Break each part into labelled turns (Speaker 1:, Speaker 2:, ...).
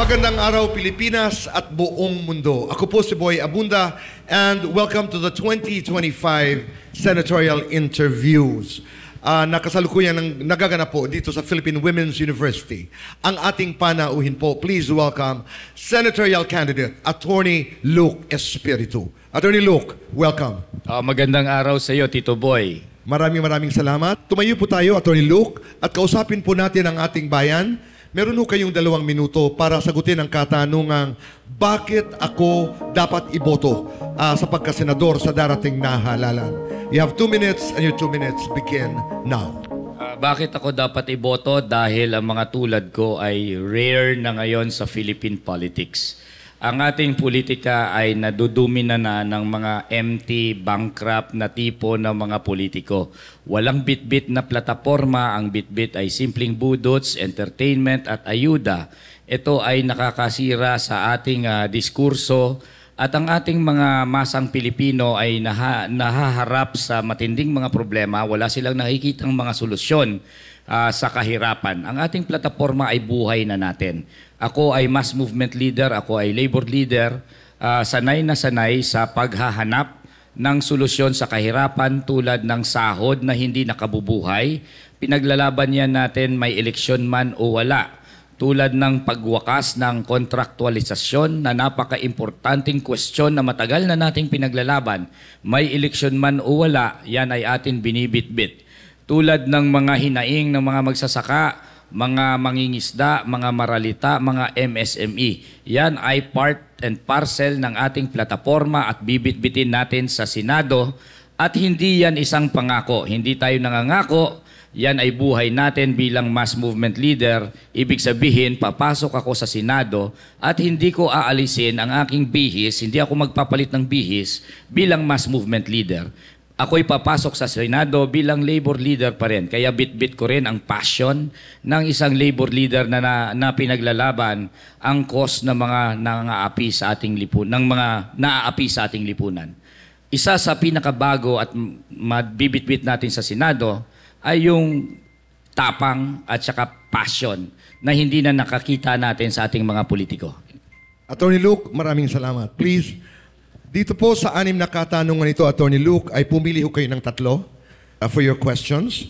Speaker 1: Magandang araw Pilipinas at buong mundo. Ako po si Boy Abunda and welcome to the 2025 senatorial interviews. Nakasalukuyan ng nagaganap po dito sa Philippine Women's University. Ang ating panauhin po, please welcome senatorial candidate, Attorney Luke Espiritu. Attorney Luke, welcome.
Speaker 2: Magandang araw sa iyo, Tito Boy.
Speaker 1: Maraming salamat. Tumayo po tayo, Attorney Luke, at kausapin po natin ang ating bayan. Meron ho kayong 2 minuto para sagutin ang katanungang bakit ako dapat iboto sa pagkasenador sa darating na halalan. You have 2 minutes and your 2 minutes begin now.
Speaker 2: Bakit ako dapat iboto? Dahil ang mga tulad ko ay rare na ngayon sa Philippine politics. Ang ating politika ay nadudumina na ng mga empty, bankrupt na tipo ng mga politiko. Walang bitbit na plataforma, ang bitbit ay simpleng budots, entertainment at ayuda. Ito ay nakakasira sa ating diskurso at ang ating mga masang Pilipino ay nahaharap sa matinding mga problema. Wala silang nakikitang mga solusyon sa kahirapan. Ang ating plataforma ay buhay na natin. Ako ay mass movement leader, ako ay labor leader, sanay na sanay sa paghahanap ng solusyon sa kahirapan tulad ng sahod na hindi nakabubuhay. Pinaglalaban yan natin may eleksyon man o wala. Tulad ng pagwakas ng kontraktualisasyon na napaka-importanting kwestiyon na matagal na nating pinaglalaban. May eleksyon man o wala, yan ay atin binibitbit. Tulad ng mga hinaing ng mga magsasaka, mga mangingisda, mga maralita, mga MSME. Yan ay part and parcel ng ating plataforma at bibitbitin natin sa Senado. At hindi yan isang pangako. Hindi tayo nangangako. Yan ay buhay natin bilang mass movement leader. Ibig sabihin, papasok ako sa Senado at hindi ko aalisin ang aking bihis, hindi ako magpapalit ng bihis bilang mass movement leader. Ako'y papasok sa Senado bilang labor leader pa rin. Kaya bit-bit ko rin ang passion ng isang labor leader na pinaglalaban ang cause ng mga naaapi sa ating lipunan, ng mga naaapi sa ating lipunan. Isa sa pinakabago at mabibit-bit natin sa Senado ay yung tapang at saka passion na hindi na nakakita natin sa ating mga politiko.
Speaker 1: Attorney Luke, maraming salamat. Please, dito po sa 6 na katanungan ito, Attorney Luke, ay pumili ho kayo ng 3 for your questions.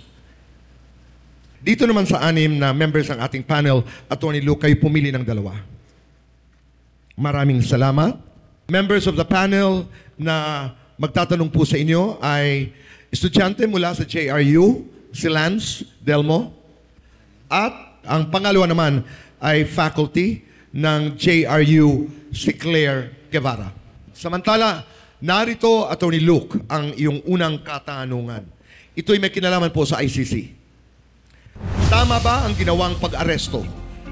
Speaker 1: Dito naman sa 6 na members ng ating panel, Attorney Luke, kayo pumili ng 2. Maraming salamat. Members of the panel na magtatanong po sa inyo ay estudyante mula sa JRU, si Lance Delmo. At ang pangalawa naman ay faculty ng JRU, si Claire Guevara. Samantala, narito, Attorney Luke, ang iyong unang katanungan. Ito'y may kinalaman po sa ICC. Tama ba ang ginawang pag-aresto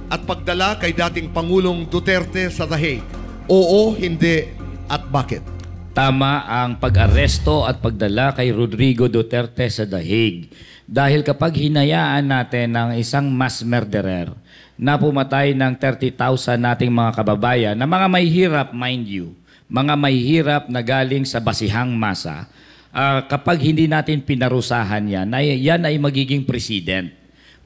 Speaker 1: at pagdala kay dating Pangulong Duterte sa The Hague? Oo, hindi, at bakit?
Speaker 2: Tama ang pag-aresto at pagdala kay Rodrigo Duterte sa The Hague. Dahil kapag hinayaan natin ng isang mass murderer na pumatay ng 30,000 nating mga kababayan, na mga may hirap, mind you, mga may hirap na galing sa basihang masa, kapag hindi natin pinarusahan yan ay magiging president.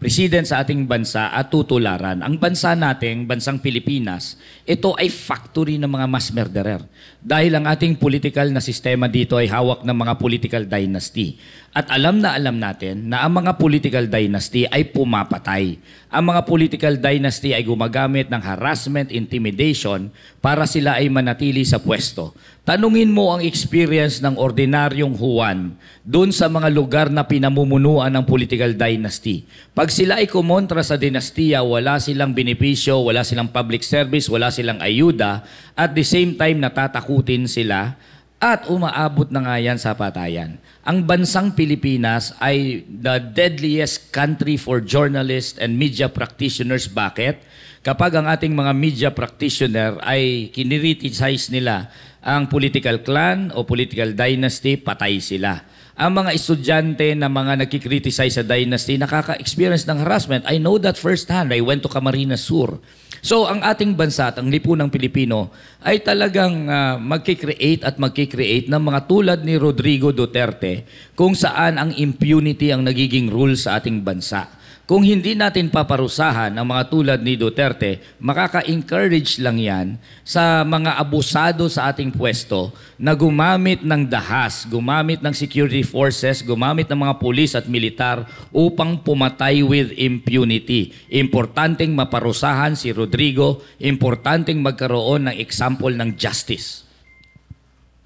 Speaker 2: President sa ating bansa at tutularan. Ang bansa nating, bansang Pilipinas, ito ay factory ng mga mass murderer. Dahil ang ating political na sistema dito ay hawak ng mga political dynasty. At alam natin na ang mga political dynasty ay pumapatay. Ang mga political dynasty ay gumagamit ng harassment, intimidation para sila ay manatili sa pwesto. Tanungin mo ang experience ng ordinaryong Juan doon sa mga lugar na pinamumunuan ng political dynasty. Pag sila ay kumontra sa dinastiya, wala silang benepisyo, wala silang public service, wala silang ayuda, at the same time natatakutin sila at umaabot na nga yan sa patayan. Ang bansang Pilipinas ay the deadliest country for journalists and media practitioners. Bakit? Kapag ang ating mga media practitioner ay kinriticize nila ang political clan o political dynasty, patay sila. Ang mga estudyante na mga nagkikriticize sa dynasty, nakaka-experience ng harassment. I know that firsthand. I went to Camarines Sur. So, ang ating bansa at ang lipunang Pilipino ay talagang magkikreate ng mga tulad ni Rodrigo Duterte kung saan ang impunity ang nagiging rule sa ating bansa. Kung hindi natin paparusahan ang mga tulad ni Duterte, makaka-encourage lang yan sa mga abusado sa ating pwesto na gumamit ng dahas, gumamit ng security forces, gumamit ng mga pulis at militar upang pumatay with impunity. Importanteng maparusahan si Rodrigo, importanteng magkaroon ng example ng justice.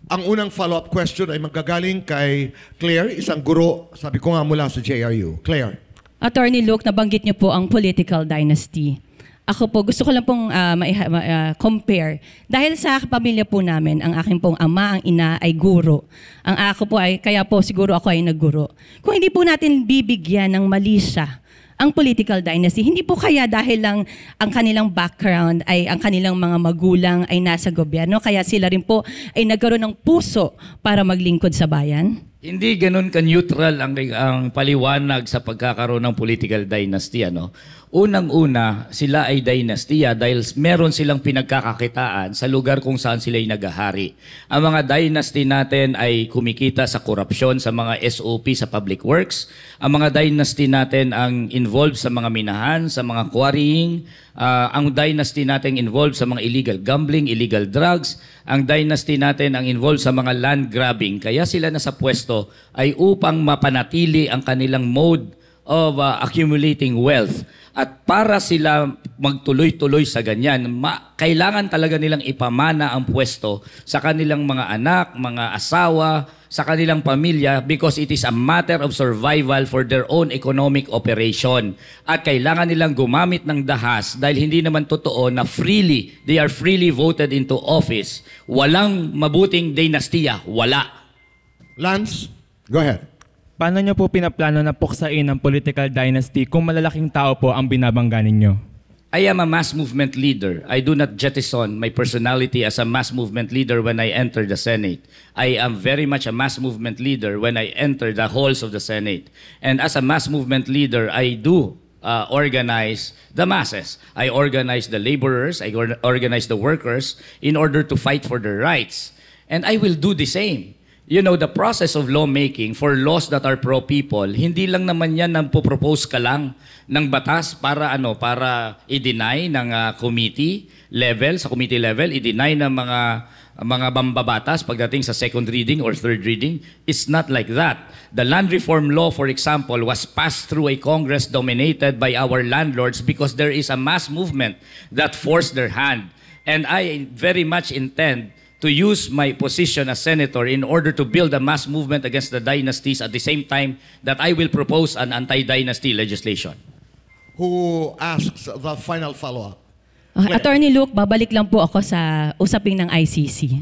Speaker 1: Ang unang follow-up question ay magagaling kay Claire, isang guro, sabi ko nga mula sa JRU. Claire.
Speaker 3: Attorney Luke, nabanggit niyo po ang political dynasty. Ako po, gusto ko lang pong compare. Dahil sa pamilya po namin, ang aking pong ama, ang ina ay guro. Ang ako po ay, kaya po siguro ako ay nagguro. Kung hindi po natin bibigyan ng mali siya, ang political dynasty, hindi po kaya dahil lang ang kanilang background ay ang kanilang mga magulang ay nasa gobyerno, kaya sila rin po ay nagkaroon ng puso para maglingkod sa bayan?
Speaker 2: Hindi ganun ka-neutral ang paliwanag sa pagkakaroon ng political dynasty. Unang-una, sila ay dynastiya dahil meron silang pinagkakakitaan sa lugar kung saan sila ay nagahari. Ang mga dynasty natin ay kumikita sa korupsyon, sa mga SOP, sa public works. Ang mga dynasty natin ang involved sa mga minahan, sa mga quarrying. Ang dynasty natin involved sa mga illegal gambling, illegal drugs. Ang dynasty natin ang involved sa mga land grabbing. Kaya sila nasa pwesto ay upang mapanatili ang kanilang mode of accumulating wealth. At para sila magtuloy-tuloy sa ganyan, kailangan talaga nilang ipamana ang pwesto sa kanilang mga anak, mga asawa, sa kanilang pamilya because it is a matter of survival for their own economic operation. At kailangan nilang gumamit ng dahas dahil hindi naman totoo na they are freely voted into office. Walang mabuting dynastiya. Wala.
Speaker 1: Lance, go ahead.
Speaker 4: Paano nyo po pinaplano na puksain ang political dynasty kung malalaking tao po ang binabangga ninyo?
Speaker 2: I am a mass movement leader. I do not jettison my personality as a mass movement leader when I enter the Senate. I am very much a mass movement leader when I enter the halls of the Senate. And as a mass movement leader, I do organize the masses. I organize the laborers, I organize the workers in order to fight for their rights. And I will do the same. You know, the process of lawmaking for laws that are pro-people, hindi lang naman yan nang propose ka lang ng batas para i-deny ng committee level, sa committee level, i-deny ng mga mambabatas pagdating sa second reading or third reading. It's not like that. The land reform law, for example, was passed through a Congress dominated by our landlords because there is a mass movement that forced their hand. And I very much intend to use my position as senator in order to build a mass movement against the dynasties at the same time that I will propose an anti-dynasty legislation.
Speaker 1: Who asks the final follow-up?
Speaker 3: Attorney Luke, babalik lang po ako sa usaping ng ICC.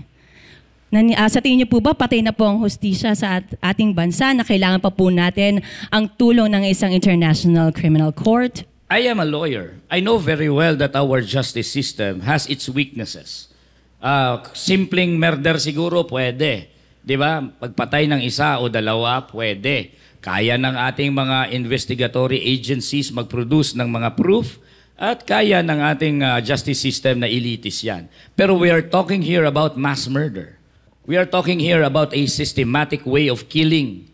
Speaker 3: Sa tingin niyo po ba patay na po ang hustisya sa ating bansa na kailangan pa po natin ang tulong ng isang international criminal court?
Speaker 2: I am a lawyer. I know very well that our justice system has its weaknesses. Simpleng murder siguro pwede. Di ba? Pagpatay ng isa o dalawa, pwede. Kaya ng ating mga investigatory agencies mag-produce ng mga proof at kaya ng ating justice system na elitist yan. Pero we are talking here about mass murder. We are talking here about a systematic way of killing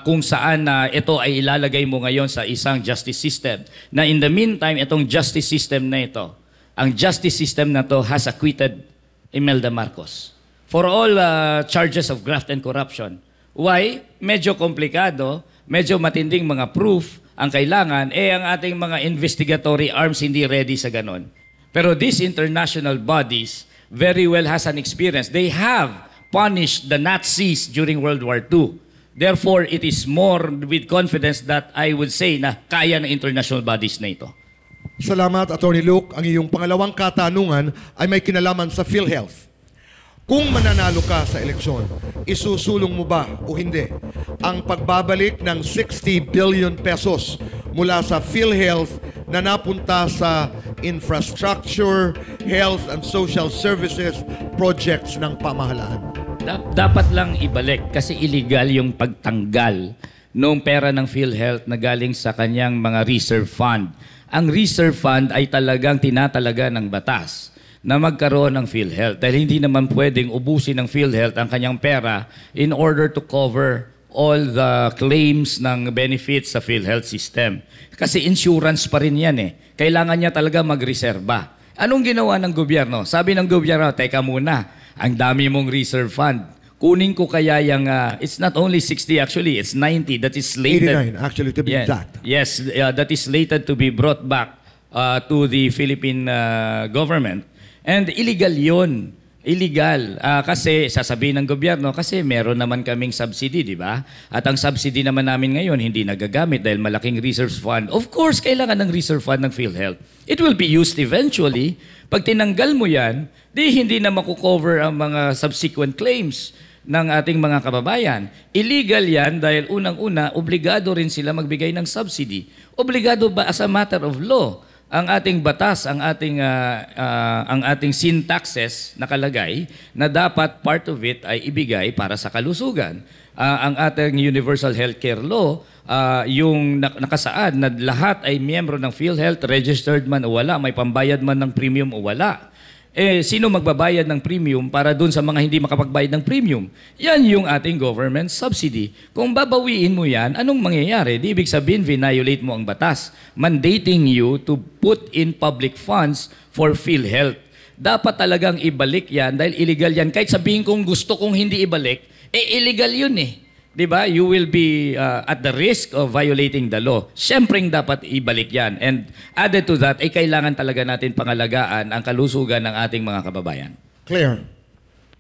Speaker 2: kung saan ito ay ilalagay mo ngayon sa isang justice system. Na in the meantime, itong justice system na ito, ang justice system na to has acquitted Imelda Marcos for all charges of graft and corruption. Why? Medyo komplikado, medyo matinding mga proof ang kailangan, ang ating mga investigatory arms hindi ready sa ganon. Pero these international bodies very well has an experience. They have punished the Nazis during World War II. Therefore, it is more with confidence that I would say na kaya ng international bodies na ito.
Speaker 1: Salamat, Attorney Luke. Ang iyong pangalawang katanungan ay may kinalaman sa PhilHealth. Kung mananalo ka sa eleksyon, isusulong mo ba o hindi ang pagbabalik ng 60 billion pesos mula sa PhilHealth na napunta sa infrastructure, health and social services projects ng pamahalaan?
Speaker 2: Dapat lang ibalik kasi illegal yung pagtanggal ng pera ng PhilHealth na galing sa kanyang mga reserve fund. Ang reserve fund ay talagang tinatalaga ng batas na magkaroon ng PhilHealth dahil hindi naman pwedeng ubusin ng PhilHealth ang kanyang pera in order to cover all the claims ng benefits sa PhilHealth system. Kasi insurance pa rin yan eh. Kailangan niya talaga magreserba. Anong ginawa ng gobyerno? Sabi ng gobyerno, teka muna, ang dami mong reserve fund. Kunin ko kaya yung, it's not only 60 actually, it's 90 that is slated.
Speaker 1: 89 actually to be exact.
Speaker 2: Yes, that is slated to be brought back to the Philippine government. And illegal yun. Illegal. Kasi sasabihin ng gobyerno, kasi meron naman kaming subsidy, di ba? At ang subsidy naman namin ngayon, hindi nagagamit dahil malaking reserve fund. Of course, kailangan ng reserve fund ng PhilHealth. It will be used eventually. Pag tinanggal mo yan, di hindi na makukover ang mga subsequent claims ng ating mga kababayan. Illegal yan dahil unang-una, obligado rin sila magbigay ng subsidy. Obligado ba as a matter of law? Ang ating batas, ang ating sin taxes nakalagay na dapat part of it ay ibigay para sa kalusugan. Ang ating universal healthcare law, yung nakasaad na lahat ay miyembro ng PhilHealth, registered man o wala, may pambayad man ng premium o wala. Sino magbabayad ng premium para dun sa mga hindi makapagbayad ng premium? Yan yung ating government subsidy. Kung babawiin mo yan, anong mangyayari? Di ibig sabihin, violate mo ang batas, mandating you to put in public funds for PhilHealth. Dapat talagang ibalik yan dahil illegal yan. Kahit sabihin kong gusto kong hindi ibalik, illegal yun eh. Diba? You will be at the risk of violating the law. Siyempreng dapat ibalik yan. And added to that, kailangan talaga natin pangalagaan ang kalusugan ng ating mga kababayan.
Speaker 1: Clear.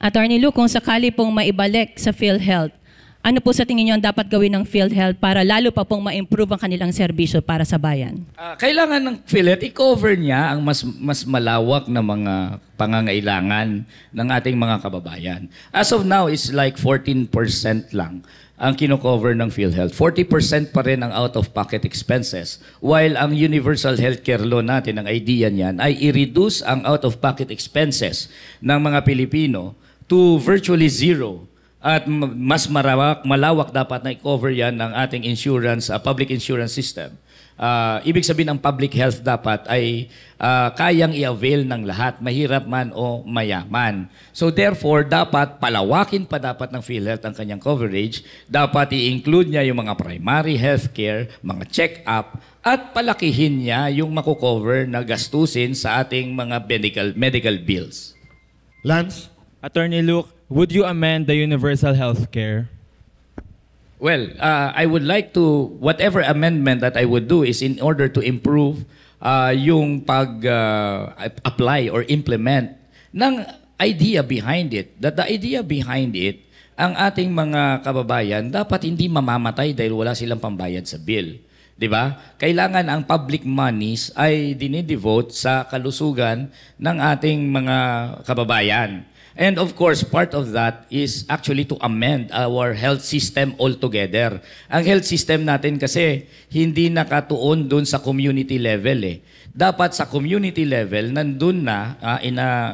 Speaker 3: Attorney Lou, kung sakali pong maibalik sa PhilHealth, ano po sa tingin niyo ang dapat gawin ng PhilHealth para lalo pa pong ma-improve ang kanilang serbisyo para sa bayan?
Speaker 2: Kailangan ng PhilHealth i-cover niya ang mas malawak na mga pangangailangan ng ating mga kababayan. As of now, it's like 14% lang ang kino-cover ng PhilHealth. 40% pa rin ang out-of-pocket expenses. While ang universal healthcare law natin, ang idea niyan, ay i-reduce ang out-of-pocket expenses ng mga Pilipino to virtually zero. At mas malawak dapat na i-cover yan ng ating insurance, public insurance system. Ibig sabihin ang public health dapat ay kayang i-avail ng lahat, mahirap man o mayaman. So therefore, dapat palawakin pa dapat ng PhilHealth ang kanyang coverage. Dapat i-include niya yung mga primary healthcare, mga check-up, at palakihin niya yung makukover na gastusin sa ating mga medical bills.
Speaker 1: Lance?
Speaker 4: Attorney Luke, would you amend the universal healthcare?
Speaker 2: Well, I would like to, whatever amendment that I would do is in order to improve yung pag-apply or implement ng idea behind it. That the idea behind it, ang ating mga kababayan dapat hindi mamamatay dahil wala silang pambayad sa bill. Diba? Kailangan ang public monies ay dinidevote sa kalusugan ng ating mga kababayan. And of course, part of that is actually to amend our health system altogether. Ang health system natin kasi hindi nakatuon doon sa community level eh. Dapat sa community level, nandun na,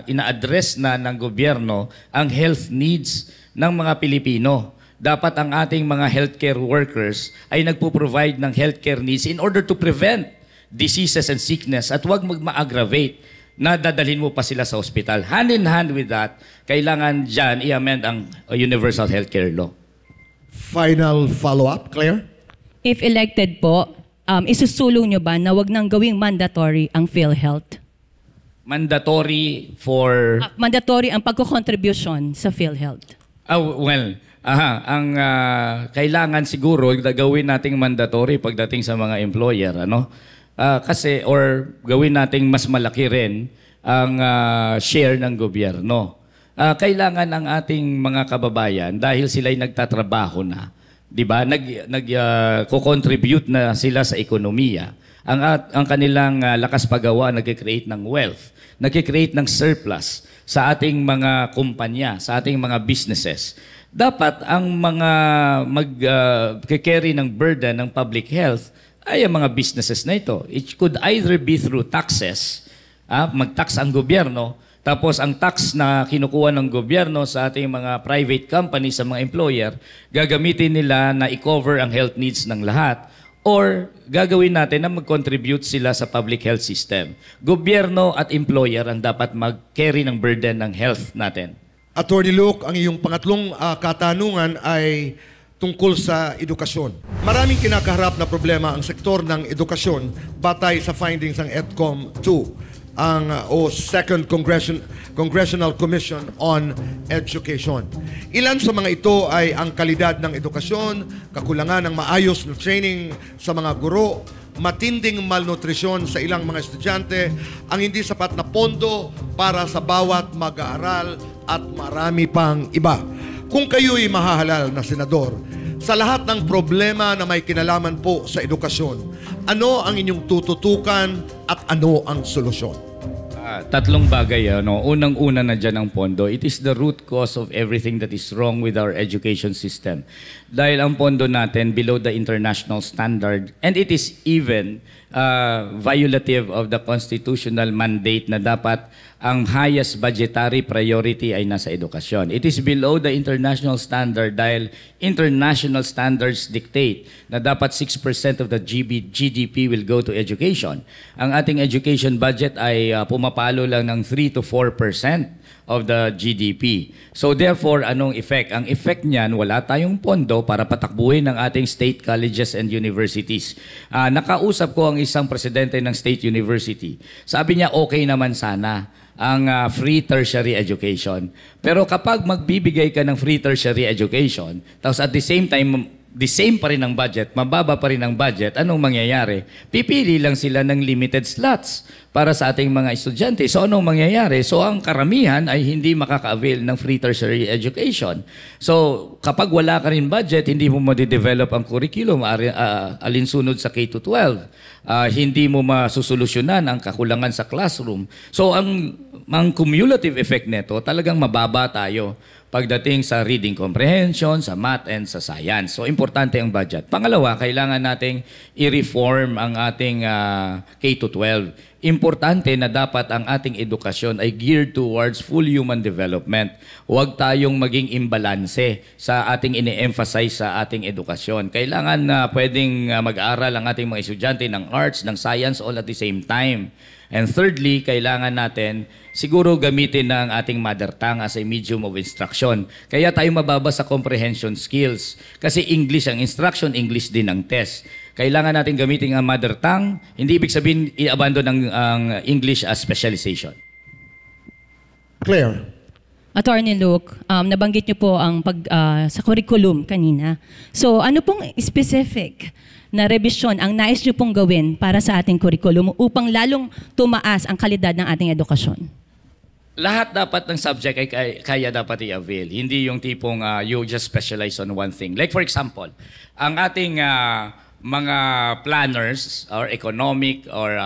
Speaker 2: ina-address na ng gobyerno ang health needs ng mga Pilipino. Dapat ang ating mga healthcare workers ay nagpo-provide ng healthcare needs in order to prevent diseases and sickness at huwag mag-aggravate na dadalhin mo pa sila sa ospital. Hand in hand with that, kailangan dyan i-amend ang universal healthcare law.
Speaker 1: Final follow-up, Claire?
Speaker 3: If elected po, isusulong nyo ba na wag nang gawing mandatory ang PhilHealth?
Speaker 2: Mandatory for...
Speaker 3: Mandatory ang pagko-contribution sa PhilHealth.
Speaker 2: Ang kailangan siguro gawin nating mandatory pagdating sa mga employer, ano? Kasi or gawin nating mas malaki rin ang share ng gobyerno. Kailangan ang ating mga kababayan dahil sila'y nagtatrabaho na, 'di ba? Nag-contribute na sila sa ekonomiya. Ang kanilang lakas paggawa nagke-create ng wealth, nagke-create ng surplus sa ating mga kumpanya, sa ating mga businesses. Dapat ang mga mag-carry ng burden ng public health ay ang mga businesses na ito. It could either be through taxes, mag-tax ang gobyerno, tapos ang tax na kinukuha ng gobyerno sa ating mga private companies, sa mga employer, gagamitin nila na i-cover ang health needs ng lahat, or gagawin natin na mag-contribute sila sa public health system. Gobyerno at employer ang dapat mag-carry ng burden ng health natin.
Speaker 1: Attorney Luke, ang iyong pangatlong katanungan ay tungkol sa edukasyon. Maraming kinakaharap na problema ang sektor ng edukasyon batay sa findings ng EDCOM 2, ang Second Congressional Commission on Education. Ilan sa mga ito ay ang kalidad ng edukasyon, kakulangan ng maayos na training sa mga guro, matinding malnutrisyon sa ilang mga estudyante, ang hindi sapat na pondo para sa bawat mag-aaral at marami pang iba. Kung kayo'y mahahalal na senador, sa lahat ng problema na may kinalaman po sa edukasyon, ano ang inyong tututukan at ano ang solusyon?
Speaker 2: Tatlong bagay. Unang-una na dyan ang pondo. It is the root cause of everything that is wrong with our education system. Dahil ang pondo natin below the international standard, and it is even violative of the constitutional mandate na dapat ang highest budgetary priority ay nasa edukasyon. It is below the international standard dahil international standards dictate na dapat 6% of the GDP will go to education. Ang ating education budget ay pumapalo lang ng 3 to 4% of the GDP. So therefore, anong effect? Ang effect niyan, wala tayong pondo para patakbuhin ng ating state colleges and universities. Nakausap ko ang isang presidente ng state university. Sabi niya, okay naman sana ang free tertiary education. Pero kapag magbibigay ka ng free tertiary education, tapos at the same time, the same pa rin ang budget, mababa pa rin ang budget, anong mangyayari? Pipili lang sila ng limited slots para sa ating mga estudyante. So anong mangyayari? So ang karamihan ay hindi makaka-avail ng free tertiary education. So kapag wala ka rin budget, hindi mo ma-develop ang curriculum alinsunod sa K-12. Hindi mo masusolusyonan ang kakulangan sa classroom. So ang cumulative effect nito, talagang mababa tayo pagdating sa reading comprehension, sa math, and sa science. So, importante ang budget. Pangalawa, kailangan nating i-reform ang ating K-12. Importante na dapat ang ating edukasyon ay geared towards full human development. Huwag tayong maging imbalanse sa ating ine-emphasize sa ating edukasyon. Kailangan na pwedeng mag-aral ang ating mga estudyante ng arts, ng science, all at the same time. And thirdly, kailangan natin siguro gamitin ng ating mother tongue as a medium of instruction. Kaya tayo mababa sa comprehension skills. Kasi English ang instruction, English din ang test. Kailangan natin gamitin ang mother tongue. Hindi ibig sabihin i-abandon ang English as specialization.
Speaker 1: Claire.
Speaker 3: Attorney Luke, nabanggit niyo po ang sa curriculum kanina. So ano pong specific na revision ang nais niyo pong gawin para sa ating curriculum upang lalong tumaas ang kalidad ng ating edukasyon?
Speaker 2: Lahat dapat ng subject ay kaya dapat i-avail. Hindi yung tipong you just specialize on one thing. Like for example, ang ating mga planners or economic or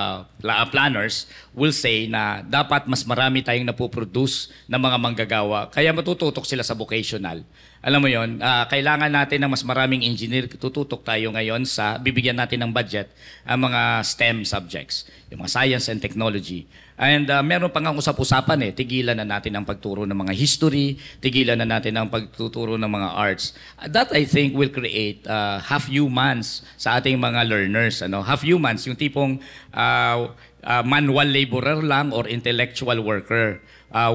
Speaker 2: planners will say na dapat mas marami tayong napoproduce ng mga manggagawa. Kaya matututok sila sa vocational. Alam mo yon, kailangan natin ng mas maraming engineer. Tututok tayo ngayon sa bibigyan natin ng budget ang mga STEM subjects, yung mga science and technology. And meron pang usap-usapan tigilan na natin ang pagturo ng mga history, tigilan na natin ang pagtuturo ng mga arts. That I think will create half-humans sa ating mga learners. Half-humans, yung tipong manual laborer lang or intellectual worker,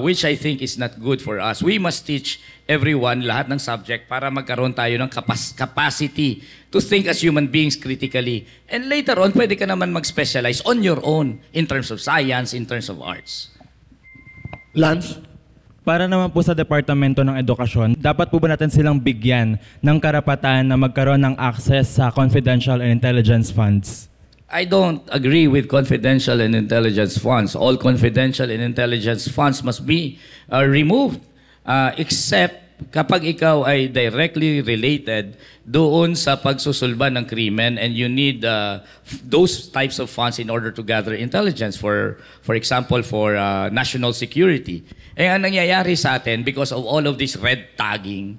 Speaker 2: which I think is not good for us. We must teach everyone, lahat ng subject, para magkaroon tayo ng capacity to think as human beings critically. And later on, pwede ka naman mag-specialize on your own in terms of science, in terms of arts.
Speaker 1: Lance?
Speaker 4: Para naman po sa Departamento ng Edukasyon, dapat po ba natin silang bigyan ng karapatan na magkaroon ng access sa confidential and intelligence funds?
Speaker 2: I don't agree with confidential and intelligence funds. All confidential and intelligence funds must be removed. Except kapag ikaw ay directly related doon sa pagsusulba ng krimen and you need those types of funds in order to gather intelligence, for example, for national security. Ang nangyayari sa atin, because of all of this red tagging,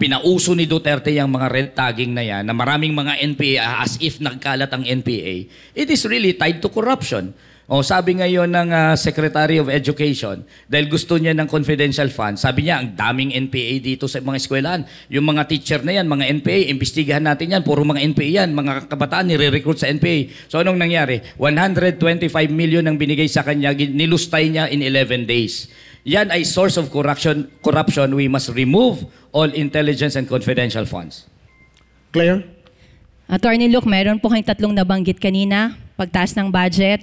Speaker 2: pinauso ni Duterte yung mga red tagging na yan, na maraming mga NPA, as if nagkalat ang NPA, it is really tied to corruption. Sabi ngayon ng Secretary of Education, dahil gusto niya ng confidential fund, sabi niya, ang daming NPA dito sa mga eskwelahan. Yung mga teacher na yan, mga NPA, imbestigahan natin yan, puro mga NPA yan, mga kabataan nire-recruit sa NPA. So anong nangyari? 125 million ang binigay sa kanya, nilustay niya in 11 days. Yan ay source of corruption. We must remove all intelligence and confidential funds.
Speaker 1: Claire?
Speaker 3: Attorney Luke, meron po kayong tatlong nabanggit kanina, pagtaas ng budget,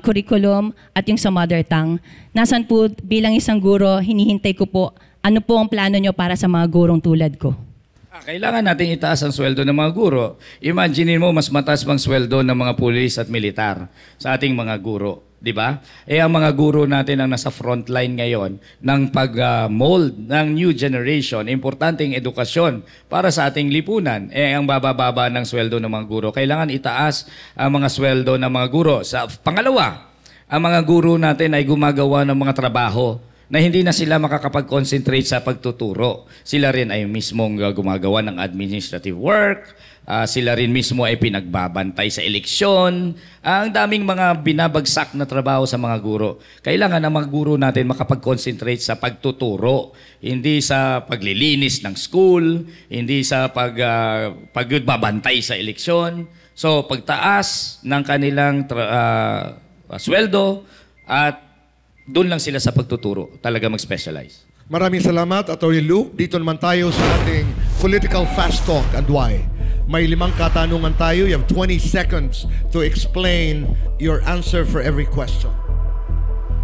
Speaker 3: curriculum, at yung sa mother tongue. Nasaan po bilang isang guro, hinihintay ko po, ano po ang plano nyo para sa mga gurong tulad ko?
Speaker 2: Kailangan natin itaas ang sweldo ng mga guro. Imagine mo, mas mataas bang sweldo ng mga pulis at militar sa ating mga guro. Di ba? Ang mga guro natin ang nasa frontline ngayon ng pag-mold ng new generation, importanteng edukasyon para sa ating lipunan. Ang bababa ng sweldo ng mga guro. Kailangan itaas ang mga sweldo ng mga guro. Pangalawa, ang mga guro natin ay gumagawa ng mga trabaho na hindi na sila makakapag-concentrate sa pagtuturo. Sila rin ay mismong gumagawa ng administrative work, sila rin mismo ay pinagbabantay sa eleksyon. Ang daming mga binabagsak na trabaho sa mga guro. Kailangan ang mga guro natin makapag-concentrate sa pagtuturo, hindi sa paglilinis ng school, hindi sa pagbabantay sa eleksyon. So, pagtaas ng kanilang sweldo at doon lang sila sa pagtuturo, talaga mag-specialize.
Speaker 1: Maraming salamat, Atty. Luke. Dito naman tayo sa ating political fast talk and why. May 5 katanungan tayo. You have 20 seconds to explain your answer for every question.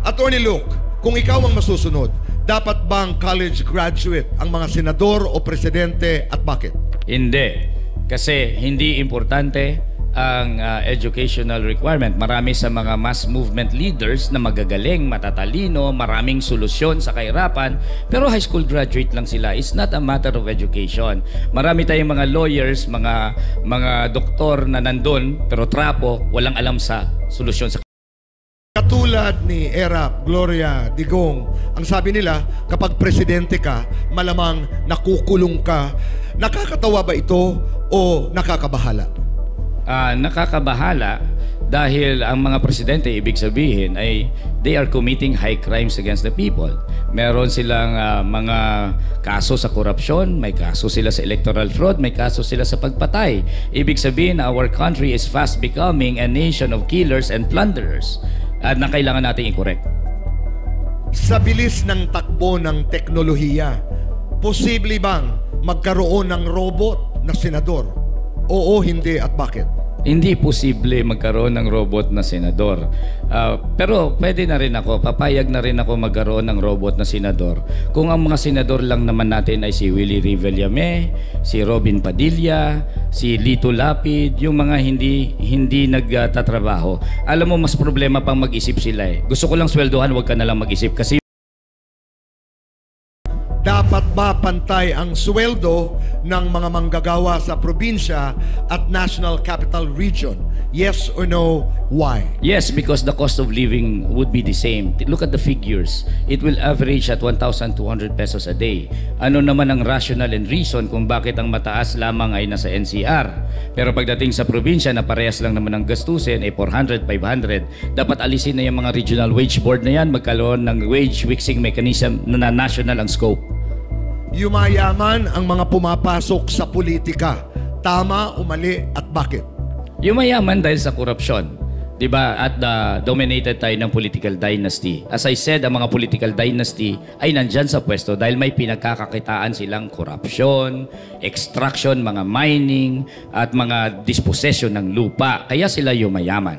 Speaker 1: Atty. Luke, kung ikaw ang masusunod, dapat bang college graduate ang mga senador o presidente at bakit?
Speaker 2: Hindi. Kasi hindi importante ang educational requirement. Marami sa mga mass movement leaders na magagaling, matatalino, maraming solusyon sa kahirapan, pero high school graduate lang sila. It's not a matter of education. Marami tayong mga lawyers, mga doktor na nandun, pero trapo, walang alam sa solusyon sa
Speaker 1: Katulad ni Erap, Gloria, Digong, ang sabi nila, kapag presidente ka, malamang nakukulong ka. Nakakatawa ba ito o nakakabahala?
Speaker 2: Nakakabahala dahil ang mga presidente, ibig sabihin ay they are committing high crimes against the people. Meron silang mga kaso sa korupsyon, may kaso sila sa electoral fraud, may kaso sila sa pagpatay. Ibig sabihin, our country is fast becoming a nation of killers and plunderers at na kailangan natin i-correct.
Speaker 1: Sa bilis ng takbo ng teknolohiya, posible bang magkaroon ng robot na senador? Oo, hindi at bakit?
Speaker 2: Hindi posible magkaroon ng robot na senador. Pero pwede na rin ako, papayag na rin ako magkaroon ng robot na senador. Kung ang mga senador lang naman natin ay si Willie Revillame, si Robin Padilla, si Lito Lapid, yung mga hindi nagtatrabaho. Alam mo, mas problema pang mag-isip sila eh. Gusto ko lang sweldohan, huwag ka na lang mag-isip. Kasi
Speaker 1: dapat ba pantay ang sweldo ng mga manggagawa sa probinsya at National Capital Region? Yes or no? Why?
Speaker 2: yes, because the cost of living would be the same. Look at the figures. It will average at 1,200 pesos a day. Ano naman ang rational and reason kung bakit ang mataas lamang ay nasa NCR? Pero pagdating sa probinsya na parehas lang naman ang gastusin ay 400, 500. Dapat alisin na yung mga regional wage board na yan, magkaroon ng wage fixing mechanism na national ang scope.
Speaker 1: Yumayaman ang mga pumapasok sa politika. Tama o mali at bakit?
Speaker 2: Yumayaman dahil sa korupsyon. Diba? At dominated tayo ng political dynasty. As I said, ang mga political dynasty ay nandyan sa pwesto dahil may pinagkakakitaan silang korupsyon, extraction, mga mining, at mga dispossession ng lupa. Kaya sila yumayaman.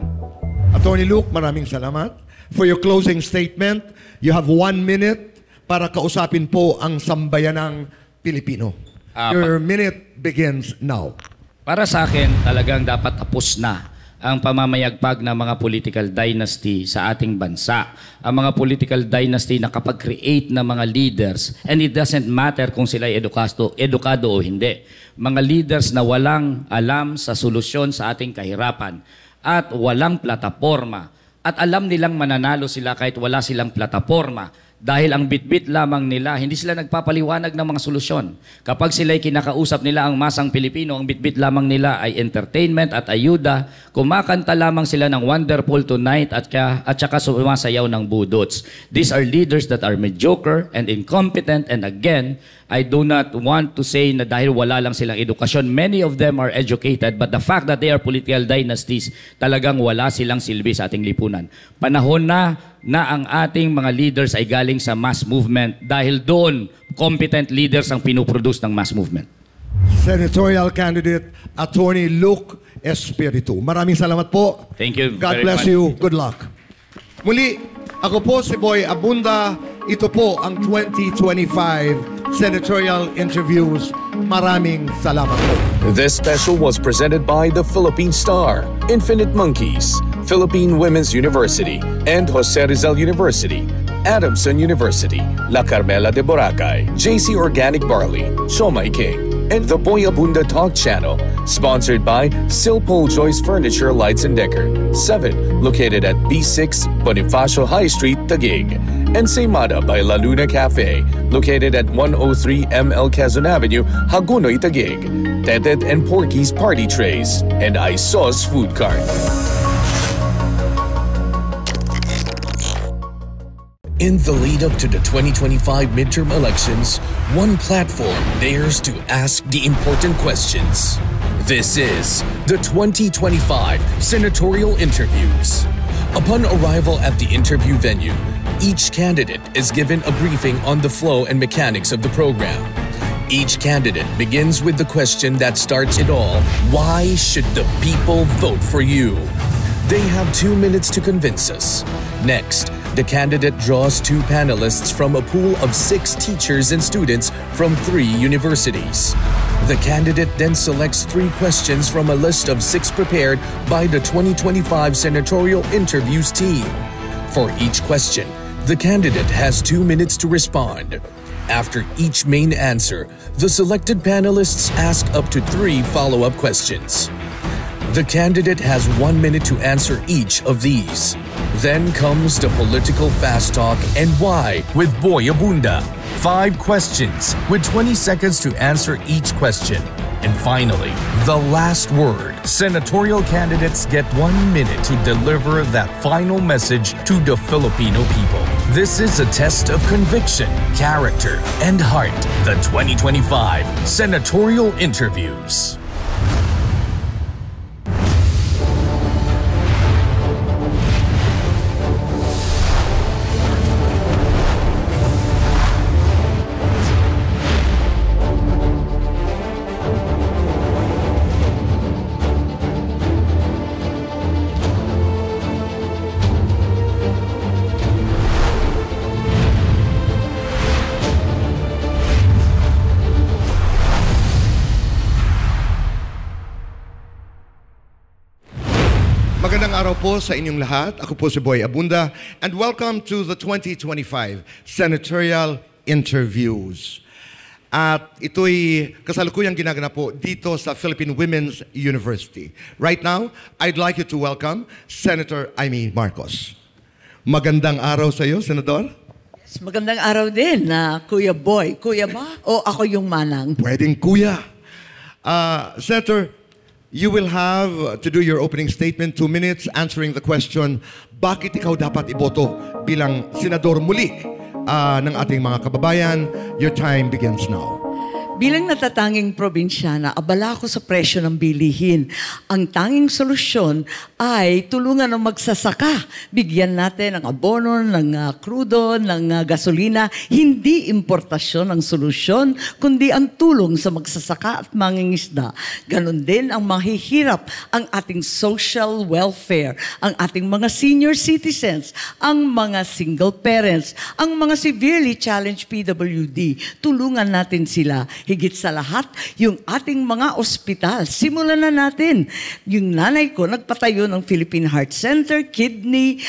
Speaker 1: Atty. Luke, maraming salamat. For your closing statement, you have 1 minute para kausapin po ang sambayanang Pilipino. Your minute begins now.
Speaker 2: Para sa akin, talagang dapat tapos na ang pamamayagpag ng mga political dynasty sa ating bansa. Ang mga political dynasty na kapag-create ng mga leaders, and it doesn't matter kung sila ay edukado o hindi. Mga leaders na walang alam sa solusyon sa ating kahirapan at walang plataporma. At alam nilang mananalo sila kahit wala silang plataporma. Dahil ang bitbit lamang nila, hindi sila nagpapaliwanag ng mga solusyon. Kapag sila'y kinakausap nila ang masang Pilipino, ang bitbit lamang nila ay entertainment at ayuda. Kumakanta lamang sila ng Wonderful Tonight at saka sumasayaw ng budots. These are leaders that are mediocre and incompetent, and again, I do not want to say na dahil wala lang silang edukasyon. Many of them are educated, but the fact that they are political dynasties, talagang wala silang silbi sa ating lipunan. Panahon na ang ating mga leaders ay galing sa mass movement dahil doon competent leaders ang pinuproduce ng mass movement.
Speaker 1: Senatorial candidate Attorney Luke Espiritu. Maraming salamat po.
Speaker 2: Thank you
Speaker 1: God
Speaker 2: very
Speaker 1: bless
Speaker 2: much.
Speaker 1: you. Good luck. Muli, ako po si Boy Abunda. Ito po ang 2025 Senatorial Interviews. Maraming salamat po.
Speaker 5: This special was presented by the Philippine Star, Infinite Monkeys, Philippine Women's University, and Jose Rizal University, Adamson University, La Carmela de Boracay, JC Organic Barley, Shomai King, and the Boy Abunda Talk Channel, sponsored by Silpol Joyce Furniture Lights and Decker, 7, located at B6 Bonifacio High Street, Taguig, and Seimada by La Luna Cafe, located at 103 ML Quezon Avenue, Hagunoy, Taguig, Tetet and Porky's Party Trays, and Isos Food Cart. In the lead up to the 2025 midterm elections, one platform dares to ask the important questions. This is the 2025 Senatorial Interviews. Upon arrival at the interview venue, each candidate is given a briefing on the flow and mechanics of the program. Each candidate begins with the question that starts it all: why should the people vote for you? They have 2 minutes to convince us. Next, the candidate draws 2 panelists from a pool of 6 teachers and students from 3 universities. The candidate then selects 3 questions from a list of 6 prepared by the 2025 Senatorial Interviews team. For each question, the candidate has 2 minutes to respond. After each main answer, the selected panelists ask up to 3 follow-up questions. The candidate has 1 minute to answer each of these. Then comes the political fast talk and why with Boy Abunda. 5 questions with 20 seconds to answer each question. And finally, the last word. Senatorial candidates get 1 minute to deliver that final message to the Filipino people. This is a test of conviction, character, and heart. The 2025 Senatorial Interviews.
Speaker 1: Magandang araw po sa inyong lahat. Ako po si Boy Abunda and welcome to the 2025 Senatorial Interviews. At ito'y kasalukuyang ginaganap po dito sa Philippine Women's University. Right now, I'd like you to welcome Senator Amy Marcos. Magandang araw sa iyo, Senador.
Speaker 6: Yes, magandang araw din na Kuya Boy. Kuya ba? O ako yung manang?
Speaker 1: Pwedeng kuya. Senator, you will have to do your opening statement, 2 minutes, answering the question, bakit ikaw dapat iboto bilang senador muli ng ating mga kababayan? Your time begins now.
Speaker 6: Bilang natatanging probinsyana, abala ako sa presyo ng bilihin. Ang tanging solusyon ay tulungan ng magsasaka. Bigyan natin ng abono, ng krudo, ng gasolina. Hindi importasyon ang solusyon, kundi ang tulong sa magsasaka at mangingisda. Ganon din ang mahihirap, ang ating social welfare, ang ating mga senior citizens, ang mga single parents, ang mga severely challenged PWD. Tulungan natin sila. Higit sa lahat, yung ating mga ospital. Simulan na natin. Yung nanay ko, nagpatayo ng Philippine Heart Center, Kidney,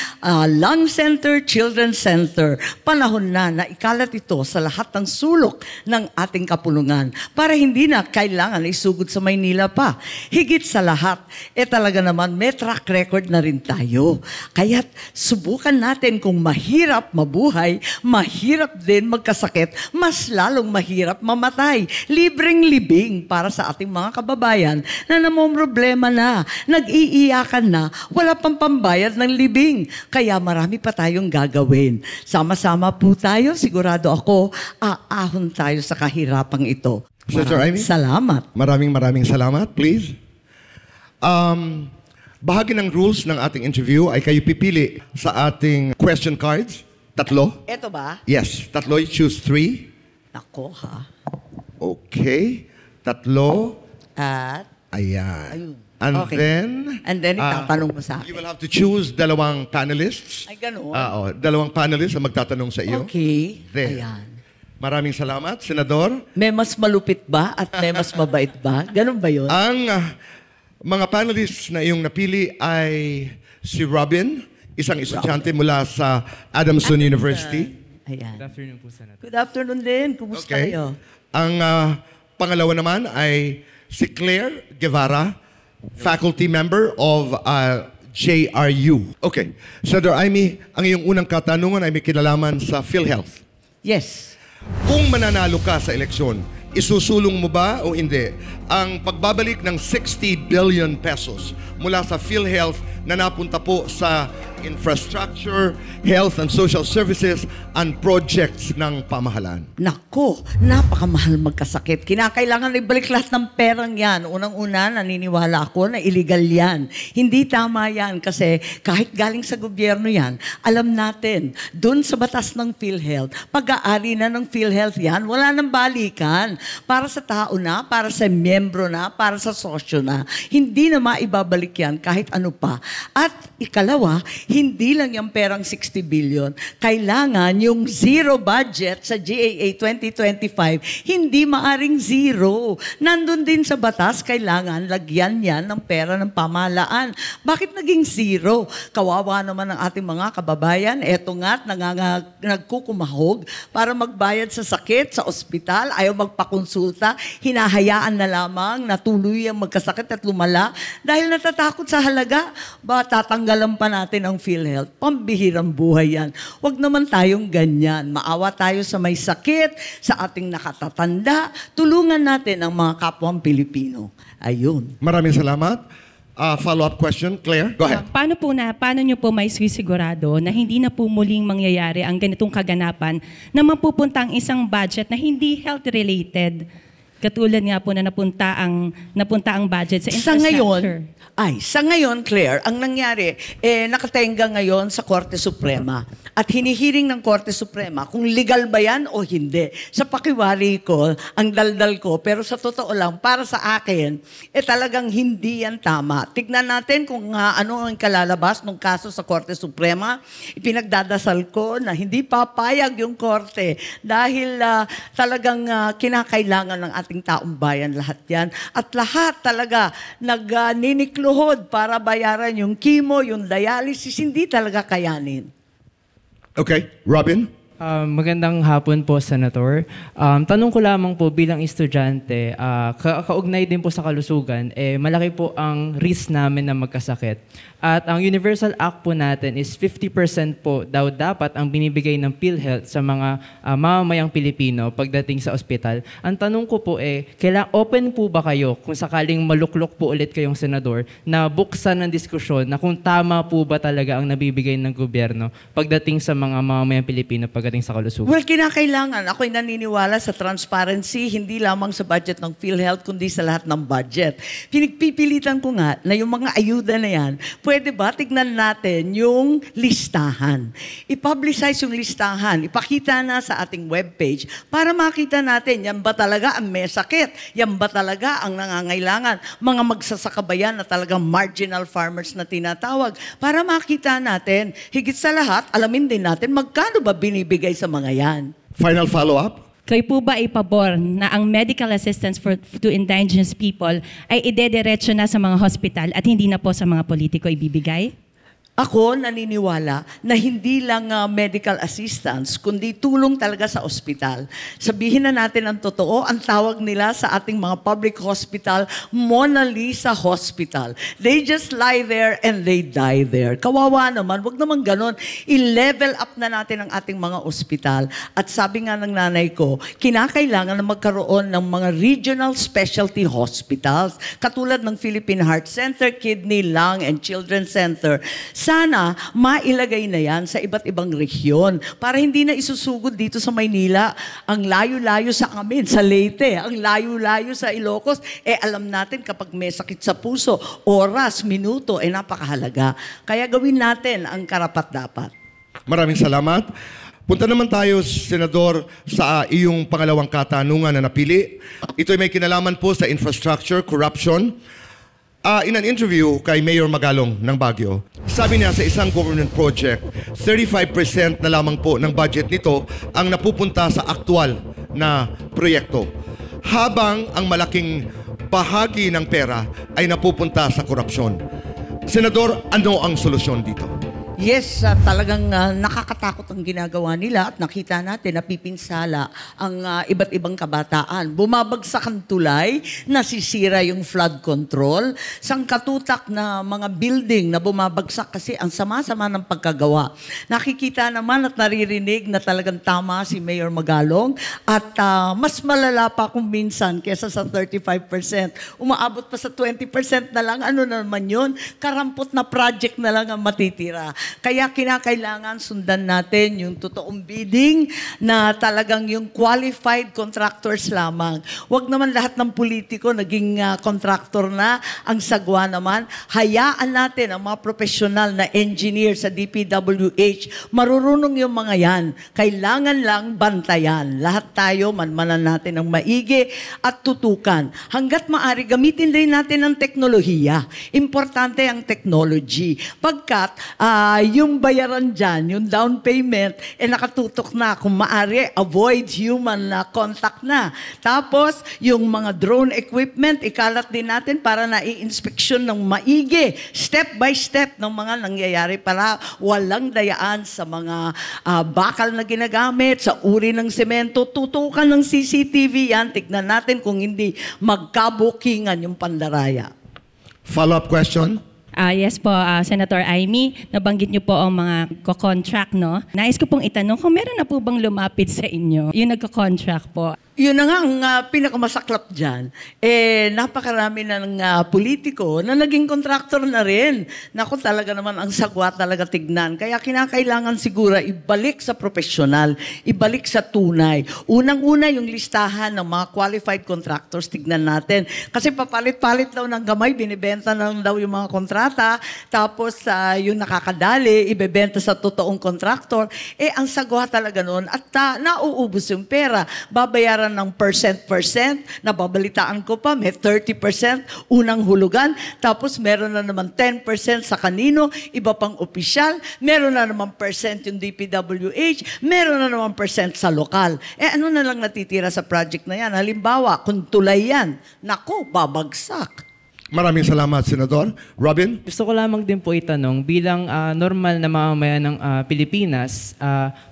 Speaker 6: Lung Center, Children's Center. Panahon na ikalat ito sa lahat ng sulok ng ating kapulungan para hindi na kailangan isugod sa Maynila pa. Higit sa lahat, talaga naman may track record na rin tayo. Kaya't subukan natin kung mahirap mabuhay, mahirap din magkasakit, mas lalong mahirap mamatay. Libreng libing para sa ating mga kababayan na namomroblema na, nag-iiyakan na, wala pang pambayad ng libing. Kaya marami pa tayong gagawin. Sama-sama po tayo, sigurado ako, aahon tayo sa kahirapang ito.
Speaker 1: Senator Amy?
Speaker 6: Salamat.
Speaker 1: Maraming salamat, please. Bahagi ng rules ng ating interview ay kayo pipili sa ating question cards. 3.
Speaker 6: Ito ba?
Speaker 1: Yes, 3. You choose 3.
Speaker 6: Nako ha.
Speaker 1: Okay. tatlo,
Speaker 6: At,
Speaker 1: ayan.
Speaker 6: Ayun.
Speaker 1: And
Speaker 6: Okay.
Speaker 1: then,
Speaker 6: itatanong mo sa
Speaker 1: you
Speaker 6: akin.
Speaker 1: will have to choose dalawang panelists.
Speaker 6: Ay, ganun.
Speaker 1: Dalawang panelists ang magtatanong sa iyo.
Speaker 6: Okay.
Speaker 1: There.
Speaker 6: Ayan.
Speaker 1: Maraming salamat, Senador.
Speaker 6: May mas malupit ba at may mas mabait ba? Ganun ba yun?
Speaker 1: Ang mga panelists na iyong napili ay si Robin, isang estudyante mula sa Adamson University.
Speaker 6: Ayan.
Speaker 4: afternoon po, Senator.
Speaker 6: Good afternoon din. Kumusta
Speaker 1: Okay.
Speaker 6: kayo?
Speaker 1: Ang pangalawa naman ay si Claire Guevara, faculty member of JRU. Okay. Senator Amy, ang iyong unang katanungan ay may kinalaman sa PhilHealth.
Speaker 6: Yes.
Speaker 1: Kung mananalo ka sa eleksyon, isusulong mo ba o hindi ang pagbabalik ng 60 billion pesos mula sa PhilHealth na napunta po sa infrastructure, health and social services, and projects ng pamahalaan?
Speaker 6: Nako, napakamahal magkasakit. Kinakailangan ibalik lahat ng perang yan. Unang-una, naniniwala ako na illegal yan. Hindi tama yan kasi kahit galing sa gobyerno yan, alam natin, dun sa batas ng PhilHealth, pag-aari na ng PhilHealth yan, wala nang balikan. Para sa tao na, para sa miyembro na, para sa sosyo na. Hindi na maibabalik yan kahit ano pa. At ikalawa, hindi lang yung perang 60 billion. Kailangan yung zero budget sa GAA 2025, hindi maaring zero. Nandun din sa batas, kailangan lagyan yan ng pera ng pamahalaan. Bakit naging zero? Kawawa naman ang ating mga kababayan. Eto nga't nagkukumahog para magbayad sa sakit, sa ospital, ayaw magpakonsulta, hinahayaan na lamang na tuloy ang magkasakit at lumala dahil natatakot sa halaga. Ba, tatanggalan pa natin ang PhilHealth. Pambihirang buhay yan. Huwag naman tayong ganyan. Maawa tayo sa may sakit, sa ating nakatatanda. Tulungan natin ang mga kapwang Pilipino. Ayun.
Speaker 1: Maraming salamat. Follow-up question, Claire? Go ahead.
Speaker 3: Paano nyo po may sisigurado na hindi na po muling mangyayari ang ganitong kaganapan na mapupunta ang isang budget na hindi health-related? Katulad nga po na napunta ang budget sa infrastructure.
Speaker 6: Sa ngayon, Claire, ang nangyari, nakatenga ngayon sa Korte Suprema. At hinihiring ng Korte Suprema kung legal ba yan o hindi. Sa pakiwari ko, ang daldal ko, pero sa totoo lang, para sa akin, talagang hindi yan tama. Tignan natin kung ano ang kalalabas ng kaso sa Korte Suprema. Ipinagdadasal ko na hindi papayag yung Korte dahil talagang kinakailangan ng ating taong bayan lahat yan. At lahat talaga nagninikluhod para bayaran yung chemo, yung dialysis, hindi talaga kayanin.
Speaker 1: Okay, Robin?
Speaker 7: Magandang hapon po, Senator. Tanong ko lamang po bilang estudyante, kaugnay din po sa kalusugan, malaki po ang risk namin na magkasakit. At ang Universal Act po natin is 50% po daw dapat ang binibigay ng PhilHealth sa mga mamamayang Pilipino pagdating sa ospital. Ang tanong ko po open po ba kayo kung sakaling maluklok po ulit kayong senador na buksan ng diskusyon na kung tama po ba talaga ang nabibigay ng gobyerno pagdating sa mga mamamayang Pilipino pagdating sa kalusugan?
Speaker 6: Well, kinakailangan. Ako'y naniniwala sa transparency, hindi lamang sa budget ng PhilHealth, kundi sa lahat ng budget. Pinagpipilitan ko nga na yung mga ayuda na yan, pwede ba tignan natin yung listahan? I-publicize yung listahan. Ipakita na sa ating webpage para makita natin, yan ba talaga ang may sakit? Yan ba talaga ang nangangailangan? Mga magsasaka ba yan na talagang marginal farmers na tinatawag? Para makita natin, higit sa lahat, alamin din natin magkano ba binibigay sa mga yan.
Speaker 1: Final follow-up?
Speaker 3: Kayo po ba ay pabor na ang medical assistance to indigenous people ay idediretso na sa mga hospital at hindi na po sa mga politiko ibibigay?
Speaker 6: Ako naniniwala na hindi lang medical assistance, kundi tulong talaga sa ospital. Sabihin na natin ang totoo, ang tawag nila sa ating mga public hospital, Mona Lisa Hospital. They just lie there and they die there. Kawawa naman, wag naman ganon. I-level up na natin ang ating mga ospital. At sabi nga ng nanay ko, kinakailangan na magkaroon ng mga regional specialty hospitals, katulad ng Philippine Heart Center, Kidney, Lung, and Children's Center. Sana mailagay na yan sa iba't ibang rehiyon para hindi na isusugod dito sa Maynila. Ang layo-layo sa amin, sa Leyte, ang layo-layo sa Ilocos. Alam natin kapag may sakit sa puso, oras, minuto, napakahalaga. Kaya gawin natin ang karapat-dapat.
Speaker 1: Maraming salamat. Punta naman tayo, Senador, sa iyong pangalawang katanungan na napili. Ito ay may kinalaman po sa infrastructure, corruption. In an interview kay Mayor Magalong ng Baguio, sabi niya sa isang government project, 35% na lamang po ng budget nito ang napupunta sa aktual na proyekto. Habang ang malaking bahagi ng pera ay napupunta sa korupsyon. Senador, ano ang solusyon dito?
Speaker 6: Yes, talagang nakakatakot ang ginagawa nila at nakita natin napipinsala ang iba't ibang kabataan. Bumabagsak ang tulay, nasisira yung flood control, sangkatutak na mga building na bumabagsak kasi ang sama-sama ng pagkagawa. Nakikita naman at naririnig na talagang tama si Mayor Magalong at mas malala pa kung minsan kesa sa 35%. Umaabot pa sa 20% na lang. Ano naman yun? Karampot na project na lang ang matitira. Kaya kinakailangan sundan natin yung totoong bidding na talagang yung qualified contractors lamang. Huwag naman lahat ng politiko naging contractor na. Ang sagwa naman, hayaan natin ang mga professional na engineer sa DPWH. Marurunong yung mga yan. Kailangan lang bantayan. Lahat tayo, manmanan natin ang maigi at tutukan. Hanggat maaari, gamitin rin natin ang teknolohiya. Importante ang technology. Pagkat yung bayaran dyan, yung down payment, nakatutok na. Kung maaari, avoid human contact na. Tapos, yung mga drone equipment, ikalat din natin para na-i-inspeksyon ng maigi, step by step ng mga nangyayari para walang dayaan sa mga bakal na ginagamit, sa uri ng semento. Tutukan ng CCTV yan. Tignan natin kung hindi magkabukingan yung pandaraya.
Speaker 1: Follow-up question?
Speaker 3: Yes po, Senator Amy, nabanggit niyo po ang mga co-contract, no? Nais ko pong itanong kung meron na po bang lumapit sa inyo yung nagko-contract po?
Speaker 6: Yun na nga ang pinakamasaklap dyan. Napakarami na ng politiko na naging kontraktor na rin. Naku, talaga naman ang sagwa talaga tignan. Kaya kinakailangan siguro ibalik sa profesional, ibalik sa tunay. Unang-una yung listahan ng mga qualified contractors, tignan natin. Kasi papalit-palit daw ng gamay, binibenta na daw yung mga kontrata, tapos yung nakakadali, ibebenta sa totoong kontraktor. Ang sagwa talaga nun at nauubos yung pera. Babayaran ng percent, nababalitaan ko pa, may 30% unang hulugan, tapos meron na naman 10% sa kanino, iba pang opisyal, meron na naman percent yung DPWH, meron na naman percent sa lokal. Ano na lang natitira sa project na yan? Halimbawa, kung tulay yan, naku, babagsak.
Speaker 1: Maraming salamat, Senador. Robin?
Speaker 7: Gusto ko lamang din po itanong, bilang normal na mamamayan ng Pilipinas,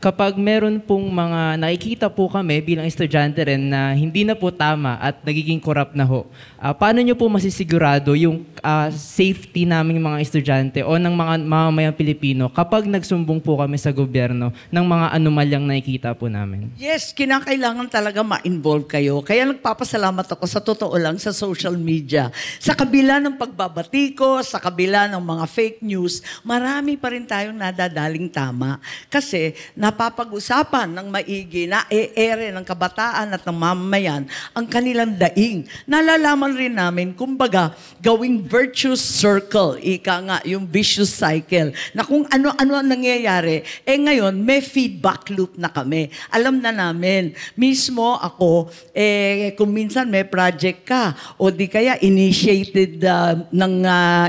Speaker 7: kapag meron pong mga nakikita po kami bilang estudyante rin na hindi na po tama at nagiging corrupt na ho, paano nyo po masisigurado yung safety naming mga estudyante o ng mga mamamayang Pilipino kapag nagsumbong po kami sa gobyerno ng mga anomalyang nakikita po namin?
Speaker 6: Yes, kinakailangan talaga ma-involve kayo. Kaya nagpapasalamat ako sa totoo lang sa social media. Sa kabila ng pagbabati ko, sa kabila ng mga fake news, marami pa rin tayong nadadaling tama. Kasi napapag-usapan ng maigi na ere ng kabataan at ng mamamayan ang kanilang daing. Nalalaman rin namin, kumbaga, gawing virtuous circle, ika nga, yung vicious cycle, na kung ano-ano ang nangyayari, ngayon, may feedback loop na kami. Alam na namin, mismo ako, kung minsan may project ka, o di kaya initiated ng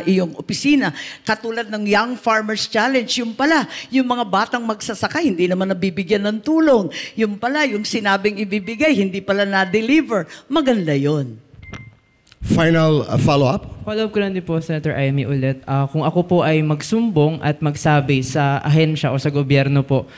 Speaker 6: iyong opisina. Katulad ng Young Farmers Challenge, yung pala, yung mga batang magsasaka, hindi naman nabibigyan ng tulong. Yung pala, yung sinabing ibibigay, hindi pala na-deliver. Maganda yon.
Speaker 1: Final follow-up?
Speaker 7: Follow-up ko lang din po, Senator Amy, ulit. Kung ako po ay magsumbong at magsabi sa ahensya o sa gobyerno po,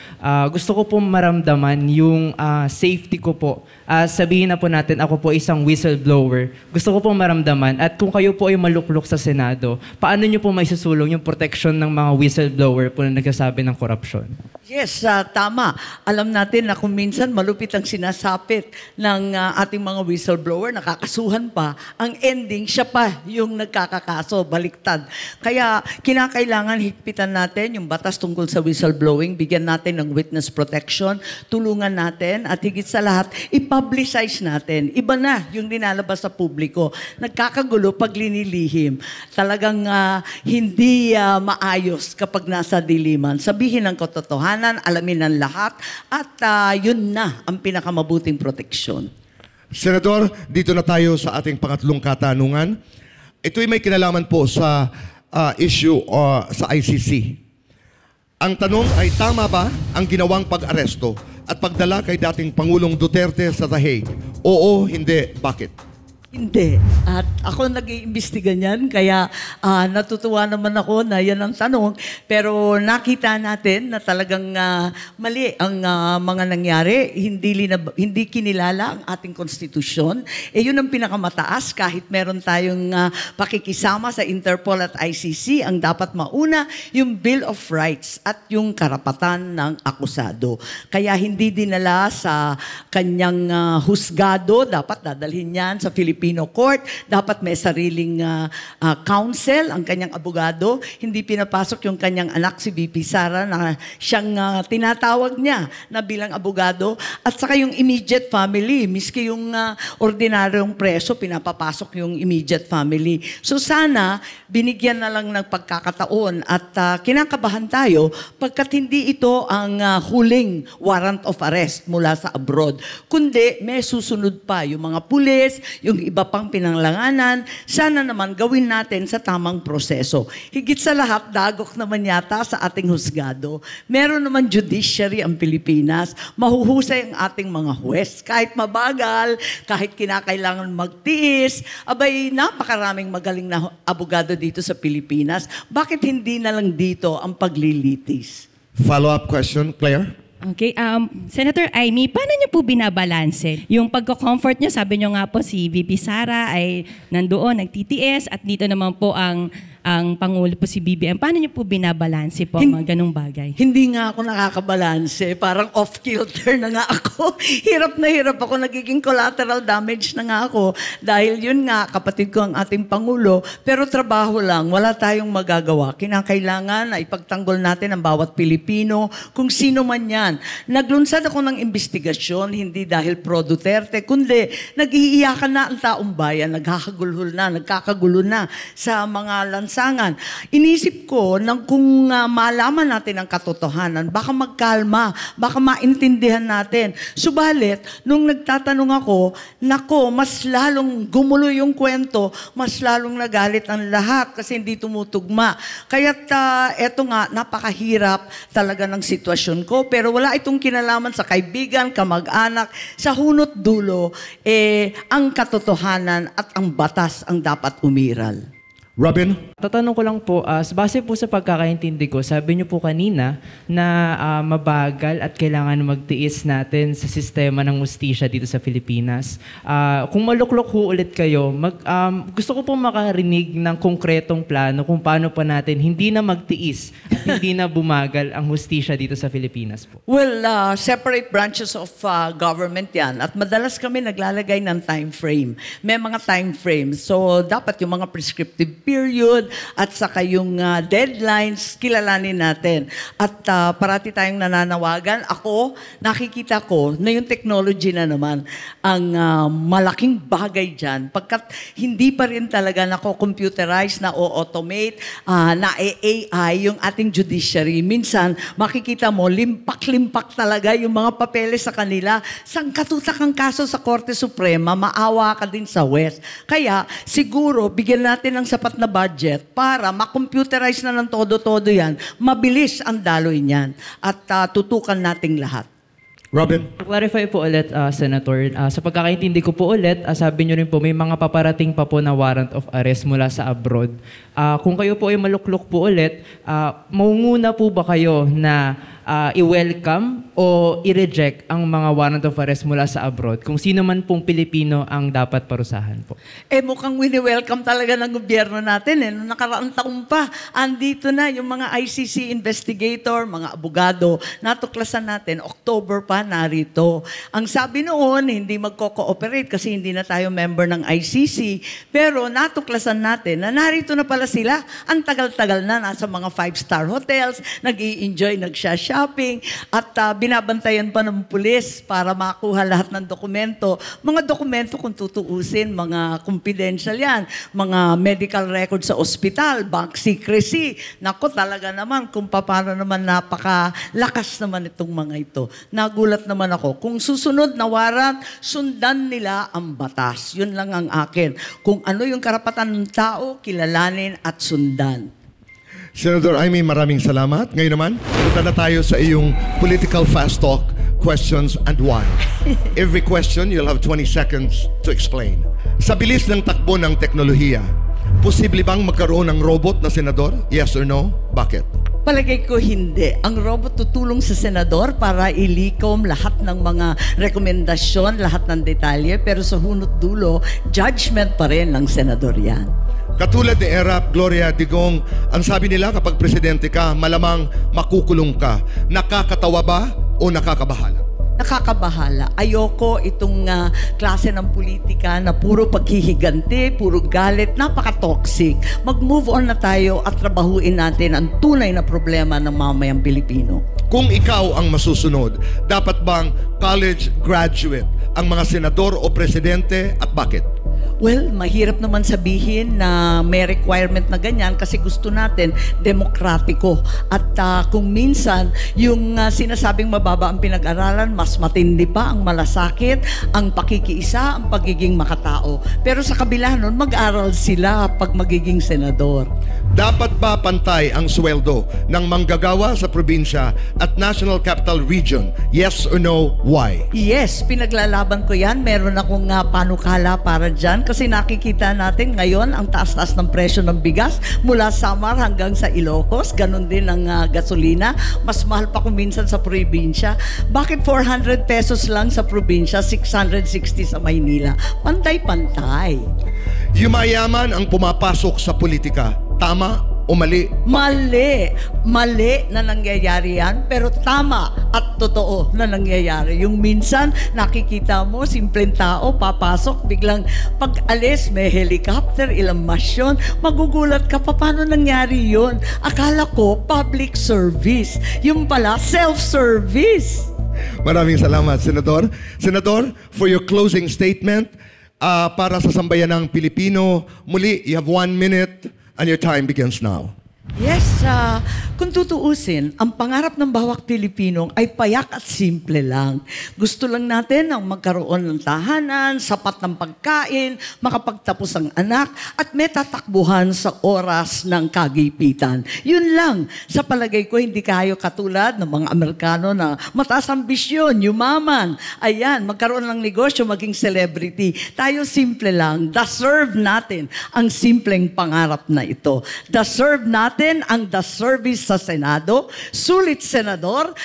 Speaker 7: gusto ko po maramdaman yung safety ko po. Sabihin na po natin, ako po isang whistleblower. Gusto ko po maramdaman. At kung kayo po ay maluklok sa Senado, paano nyo po may susulong yung protection ng mga whistleblower po na nagsasabi ng korupsyon?
Speaker 6: Yes, tama. Alam natin na kung minsan malupit ang sinasapit ng ating mga whistleblower, nakakasuhan pa, ang ending, siya pa yung yung nagkakakaso, baliktad. Kaya kinakailangan higpitan natin yung batas tungkol sa whistleblowing, bigyan natin ng witness protection, tulungan natin, at higit sa lahat, i-publicize natin. Iba na yung nilalabas sa publiko. Nagkakagulo pag linilihim. Talagang hindi maayos kapag nasa diliman. Sabihin ang katotohanan, alamin ng lahat, at yun na ang pinakamabuting proteksyon.
Speaker 1: Senador, dito na tayo sa ating pangatlong katanungan. Ito'y may kinalaman po sa issue sa ICC. Ang tanong ay, tama ba ang ginawang pag-aresto at pagdala kay dating Pangulong Duterte sa The Hague? Oo, hindi, bakit?
Speaker 6: Hindi. At ako nag-iimbestiga niyan, kaya natutuwa naman ako na yan ang tanong. Pero nakita natin na talagang mali ang mga nangyari. Hindi kinilala ang ating konstitusyon. Yun ang pinakamataas. Kahit meron tayong pakikisama sa Interpol at ICC, ang dapat mauna yung Bill of Rights at yung karapatan ng akusado. Kaya hindi dinala sa kanyang husgado. Dapat dadalhin yan sa Filipino Court, dapat may sariling counsel ang kanyang abogado. Hindi pinapasok yung kanyang anak si VP Sara na siyang tinatawag niya na bilang abogado, at saka yung immediate family, miski yung ordinaryong preso, pinapapasok yung immediate family. So sana binigyan na lang ng pagkakataon, at kinakabahan tayo pagkat hindi ito ang huling warrant of arrest mula sa abroad, kundi may susunod pa yung mga pulis, yung iba pang pinanglanganan. Sana naman gawin natin sa tamang proseso. Higit sa lahat, dagok naman yata sa ating husgado. Meron naman judiciary ang Pilipinas. Mahuhusay ang ating mga huwes. Kahit mabagal, kahit kinakailangan magtiis, abay, napakaraming magaling na abogado dito sa Pilipinas. Bakit hindi na lang dito ang paglilitis?
Speaker 1: Follow-up question, Claire?
Speaker 3: Okay, Senator Amy, paano niyo po binabalanse? Yung pagko-comfort niyo, sabi niyo nga po si VP Sara ay nandoon, nagtitiis, at dito naman po ang Pangulo po si BBM. Paano niyo po binabalanse po ang mga ganung bagay?
Speaker 6: Hindi nga ako nakakabalanse. Parang off-kilter na nga ako. Hirap na hirap ako. Nagiging collateral damage na nga ako. Dahil yun nga, kapatid ko ang ating Pangulo. Pero trabaho lang. Wala tayong magagawa. Kinakailangan na ipagtanggol natin ang bawat Pilipino, kung sino man yan. Naglunsad ako ng investigasyon, hindi dahil pro Duterte, kundi nag-iiyakan na ang taong bayan. Nagkakagulo na sa mga lansangan. Inisip ko nang kung malaman natin ang katotohanan, baka magkalma, baka maintindihan natin. Subalit, nung nagtatanong ako, nako, mas lalong gumulo yung kwento, mas lalong nagalit ang lahat kasi hindi tumutugma. Kaya't eto nga, napakahirap talaga ng sitwasyon ko, pero wala itong kinalaman sa kaibigan, kamag-anak, sa hunot dulo, ang katotohanan at ang batas ang dapat umiral.
Speaker 1: Robin?
Speaker 7: Tatanong ko lang po, base po sa pagkakaintindi ko, sabi niyo po kanina na mabagal at kailangan magtiis natin sa sistema ng hustisya dito sa Pilipinas. Kung maluklok ho ulit kayo, gusto ko po makarinig ng konkretong plano kung paano pa natin hindi na magtiis at hindi na bumagal ang hustisya dito sa Pilipinas po.
Speaker 6: Well, separate branches of government yan. At madalas kami naglalagay ng time frame. May mga time frames. So, dapat yung mga prescriptive period at saka yung deadlines, kilalanin natin. At parati tayong nananawagan. Ako, nakikita ko na yung technology na naman ang malaking bagay dyan. Pagkat hindi pa rin talaga nako-computerize, na o-automate, na AI yung ating judiciary. Minsan, makikita mo, limpak-limpak talaga yung mga papeles sa kanila. Sangkatutak ang kaso sa Korte Suprema, maawa ka din sa West. Kaya, siguro, bigyan natin ng sapat na budget para makomputerize na ng todo-todo yan, mabilis ang daloy niyan at tutukan nating lahat.
Speaker 1: Robin?
Speaker 7: To clarify po ulit, Senator, sa pagkakaintindi ko po ulit, sabi niyo rin po may mga paparating pa po na warrant of arrest mula sa abroad. Kung kayo po ay maluklok po ulit, maunguna po ba kayo na i-welcome o i-reject ang mga warrant of arrest mula sa abroad kung sino man pong Pilipino ang dapat parusahan po.
Speaker 6: Mukhang wini-welcome talaga ng gobyerno natin. Noong nakaraang taon pa, andito na yung mga ICC investigator, mga abogado, natuklasan natin, October pa narito. Ang sabi noon, hindi magko-cooperate kasi hindi na tayo member ng ICC, pero natuklasan natin na narito na pala sila. Ang tagal-tagal na, nasa mga 5-star hotels, nag-i-enjoy, nagsha-shopping, at binabantayan pa ng pulis para makuha lahat ng dokumento. Mga dokumento kung tutuusin, mga confidential yan, mga medical records sa ospital, bank secrecy. Naku, talaga naman kung paano naman napakalakas naman itong mga ito. Nagulat naman ako. Kung susunod na warrant, sundan nila ang batas. Yun lang ang akin. Kung ano yung karapatan ng tao, kilalanin at sundan.
Speaker 1: Senator Amy, maraming salamat. Ngayon naman, punta na tayo sa iyong political fast talk, questions and why. Every question, you'll have 20 seconds to explain. Sa bilis ng takbo ng teknolohiya, posible bang magkaroon ng robot na senador? Yes or no? Bakit?
Speaker 6: Palagay ko hindi. Ang robot tutulong sa senador para ilikom lahat ng mga rekomendasyon, lahat ng detalye, pero sa hunot dulo, judgment pa rin ng senador yan.
Speaker 1: Katulad ni Erap Gloria Digong, ang sabi nila kapag presidente ka, malamang makukulong ka. Nakakatawa ba o nakakabahala?
Speaker 6: Nakakabahala. Ayoko itong klase ng politika na puro paghihiganti, puro galit, napaka-toxic. Mag-move on na tayo at trabahuin natin ang tunay na problema ng mamayang Pilipino.
Speaker 1: Kung ikaw ang masusunod, dapat bang college graduate ang mga senador o presidente at bakit?
Speaker 6: Well, mahirap naman sabihin na may requirement na ganyan kasi gusto natin demokratiko. At kung minsan, yung sinasabing mababa ang pinag-aralan, mas matindi pa ang malasakit, ang pakikiisa, ang pagiging makatao. Pero sa kabila nun, mag-aral sila pag magiging senador.
Speaker 1: Dapat ba pantay ang sweldo ng manggagawa sa probinsya at National Capital Region? Yes or no? Why?
Speaker 6: Yes, pinaglalaban ko yan. Meron akong panukala para dyan kasi nakikita natin ngayon ang taas-taas ng presyo ng bigas mula Samar hanggang sa Ilocos. Ganon din ang gasolina. Mas mahal pa kung minsan sa probinsya. Bakit 400 pesos lang sa probinsya, 660 sa Maynila? Pantay-pantay.
Speaker 1: Yumayaman ang pumapasok sa politika. Tama o mali?
Speaker 6: Mali. Mali na nangyayari yan, pero tama at totoo na nangyayari. Yung minsan, nakikita mo, simpleng tao, papasok, biglang pag-alis, may helicopter, ilang masyon, magugulat ka, paano nangyari yun? Akala ko, public service. Yung pala, self-service.
Speaker 1: Maraming salamat, Senador. Senador, for your closing statement, para sa sambayan ng Pilipino, muli, you have 1 minute and your time begins now.
Speaker 6: Yes, kung tutuusin, ang pangarap ng bawat Pilipino ay payak at simple lang. Gusto lang natin ang magkaroon ng tahanan, sapat ng pagkain, makapagtapos ang anak, at may tatakbuhan sa oras ng kagipitan. Yun lang. Sa palagay ko, hindi kayo katulad ng mga Amerikano na mataas ambisyon, yumaman. Ayan, magkaroon ng negosyo, maging celebrity. Tayo simple lang. Deserve natin ang simpleng pangarap na ito. Deserve natin ang the service sa Senado. Sulit, Senador.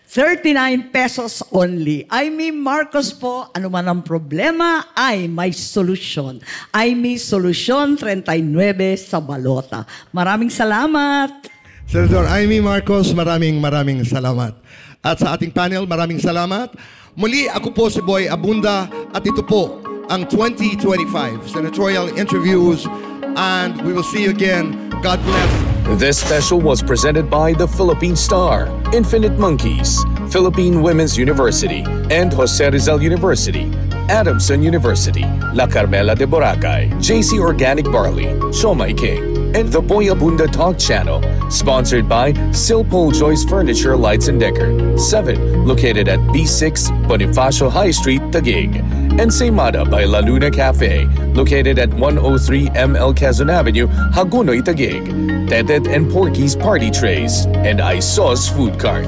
Speaker 6: 39 pesos only. Amy Marcos po, ano man ang problema, ay may solusyon. Amy Solusyon, 39 sa balota. Maraming salamat.
Speaker 1: Senator Amy Marcos, maraming salamat. At sa ating panel, maraming salamat. Muli, ako po si Boy Abunda at ito po ang 2025 Senatorial Interviews, and we will see you again. God bless.
Speaker 5: This special was presented by the Philippine Star, Infinite Monkeys, Philippine Women's University, and Jose Rizal University, Adamson University, La Carmela de Boracay, JC Organic Barley, Siomai King, and the Boy Abunda Talk Channel, sponsored by Silpol Joyce Furniture Lights and Decker, 7, located at B6 Bonifacio High Street, Taguig, and Seymada by La Luna Cafe, located at 103 ML Quezon Avenue, Hagunoy, Taguig, Tetet and Porky's Party Trays, and Isos Food Cart.